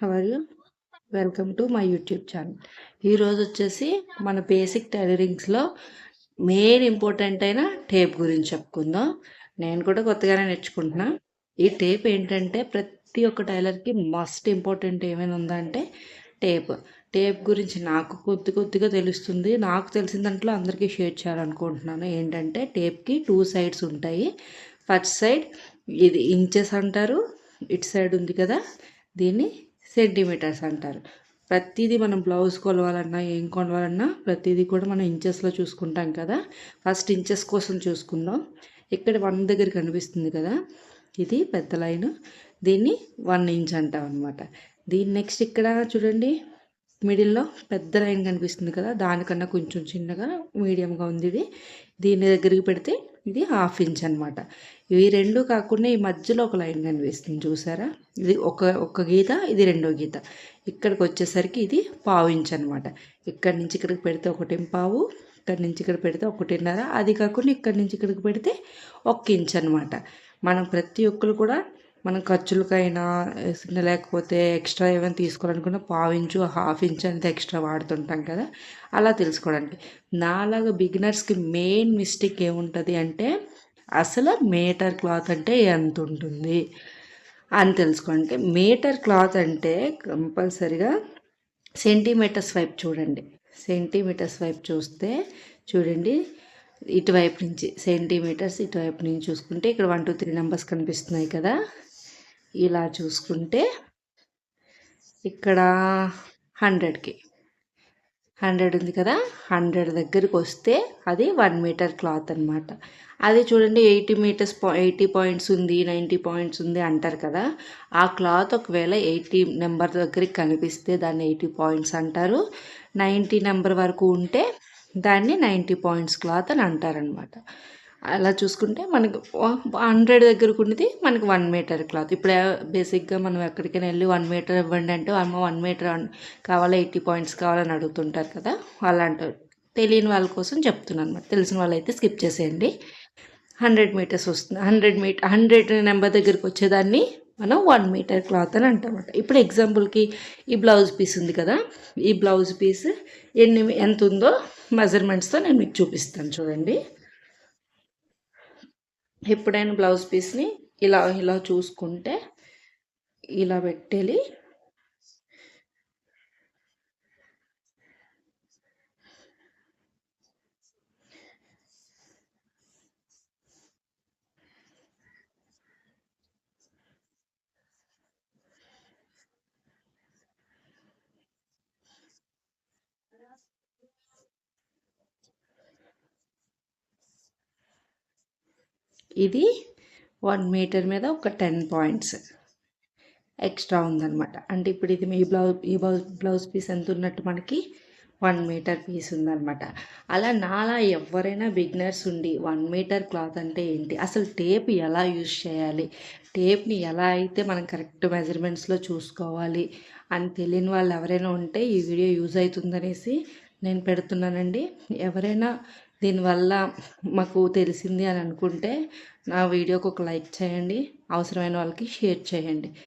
How are you? Welcome to my YouTube channel. ఈరోజు వచ్చేసి మన బేసిక్ టైలరింగ్స్లో మెయిన్ ఇంపార్టెంట్ అయిన టేప్ గురించి చెప్పుకుందాం. నేను కూడా కొత్తగానే నేర్చుకుంటున్నా. ఈ టేప్ ఏంటంటే ప్రతి ఒక్క టైలర్కి మస్ట్ ఇంపార్టెంట్ ఏమైనా ఉందంటే టేప్. టేప్ గురించి నాకు కొద్దిగా తెలుస్తుంది. నాకు తెలిసిన దాంట్లో అందరికీ షేర్ చేయాలనుకుంటున్నాను. ఏంటంటే టేప్కి 2 సైడ్స్ ఉంటాయి. ఫస్ట్ సైడ్ ఇది ఇంచెస్ అంటారు. ఇటు సైడ్ ఉంది కదా, దీన్ని సెంటీమీటర్స్ అంటారు. ప్రతిదీ మనం బ్లౌజ్ కొలవాలన్నా ఏం కొలవాలన్నా ప్రతిదీ కూడా మనం ఇంచెస్లో చూసుకుంటాం కదా. ఫస్ట్ ఇంచెస్ కోసం చూసుకుందాం. ఇక్కడ 1 దగ్గర కనిపిస్తుంది కదా, ఇది పెద్ద లైన్. దీన్ని 1 ఇంచ్ అంటాం అనమాట. దీన్ని నెక్స్ట్ ఇక్కడ చూడండి, మిడిల్లో పెద్ద లైన్ కనిపిస్తుంది కదా, దానికన్నా కొంచెం చిన్నగా మీడియంగా ఉంది ఇది. దీని దగ్గరికి పెడితే ఇది 1/2 ఇంచ్ అనమాట. ఇవి రెండు కాకుండా ఈ మధ్యలో ఒక లైన్ కనిపిస్తుంది చూసారా, ఇది ఒక గీత, ఇది రెండో గీత. ఇక్కడికి వచ్చేసరికి ఇది 1/2 ఇంచ్ అనమాట. ఇక్కడి నుంచి ఇక్కడికి పెడితే 1.5, ఇక్కడి నుంచి ఇక్కడ పెడితే 1.5, అది కాకుండా ఇక్కడి నుంచి ఇక్కడికి పెడితే 1 ఇంచ్ అనమాట. మనం ప్రతి ఒక్కరు కూడా మనం ఖర్చులకైనా లేకపోతే ఎక్స్ట్రా ఏమైనా తీసుకోవాలనుకున్న 1/2 ఇంచు 1/2 ఇంచ్ అనేది ఎక్స్ట్రా వాడుతుంటాం కదా, అలా తెలుసుకోవడానికి. నాలాగా బిగినర్స్కి మెయిన్ మిస్టేక్ ఏముంటుంది అంటే అసలు మీటర్ క్లాత్ అంటే ఎంత ఉంటుంది అని తెలుసుకోండి. మీటర్ క్లాత్ అంటే కంపల్సరిగా సెంటీమీటర్స్ వైపు చూడండి. సెంటీమీటర్స్ వైపు చూస్తే చూడండి, ఇటువైపు నుంచి సెంటీమీటర్స్, ఇటువైపు నుంచి చూసుకుంటే ఇక్కడ 1 2 3 నెంబర్స్ కనిపిస్తున్నాయి కదా, ఇలా చూసుకుంటే ఇక్కడ 100కి 100 ఉంది కదా, 100 దగ్గరికి వస్తే అది 1 మీటర్ క్లాత్ అనమాట. అది చూడండి 80 మీటర్స్ 80 పాయింట్స్ ఉంది, 90 పాయింట్స్ ఉంది అంటారు కదా, ఆ క్లాత్ ఒకవేళ 80 నెంబర్ దగ్గరికి కనిపిస్తే దాన్ని 80 పాయింట్స్ అంటారు. 90 నెంబర్ వరకు ఉంటే దాన్ని 90 పాయింట్స్ క్లాత్ అని అంటారనమాట. అలా చూసుకుంటే మనకు 100 దగ్గరకు ఉన్నది మనకి 1 మీటర్ క్లాత్. ఇప్పుడు బేసిక్గా మనం ఎక్కడికైనా వెళ్ళి 1 మీటర్ ఇవ్వండి అంటే అమ్మ 1 మీటర్ కావాలా, 80 పాయింట్స్ కావాలని అడుగుతుంటారు కదా, అలాంటి తెలియని వాళ్ళ కోసం చెప్తున్నాను అనమాట. తెలిసిన వాళ్ళైతే స్కిప్ చేసేయండి. 100 మీటర్స్ వస్తుంది. 100 నెంబర్ దగ్గరికి వచ్చేదాన్ని మనం 1 మీటర్ క్లాత్ అని అంటామన్నమాట. ఇప్పుడు ఎగ్జాంపుల్కి ఈ బ్లౌజ్ పీస్ ఉంది కదా, ఈ బ్లౌజ్ పీస్ ఎంత ఉందో మెజర్మెంట్స్తో నేను మీకు చూపిస్తాను చూడండి. ఎప్పుడైనా బ్లౌజ్ పీస్ని ఇలా చూసుకుంటే ఇలా పెట్టేలి. ఇది 1 మీటర్ మీద ఒక 10 పాయింట్స్ ఎక్స్ట్రా ఉందన్నమాట. అంటే ఇప్పుడు ఇది ఈ బ్లౌజ్ పీస్ ఎంత ఉన్నట్టు మనకి 1 మీటర్ పీస్ ఉందన్నమాట. అలా నాలా ఎవరైనా బిగినర్స్ ఉండి 1 మీటర్ క్లాత్ అంటే ఏంటి, అసలు టేప్ ఎలా యూజ్ చేయాలి, టేప్ని ఎలా అయితే మనం కరెక్ట్ మెజర్మెంట్స్లో చూసుకోవాలి అని తెలియని వాళ్ళు ఎవరైనా ఉంటే ఈ వీడియో యూజ్ అవుతుందనేసి నేను పెడుతున్నానండి. ఎవరైనా దీనివల్ల మాకు తెలిసింది అని అనుకుంటే నా వీడియోకి ఒక లైక్ చేయండి, అవసరమైన వాళ్ళకి షేర్ చేయండి.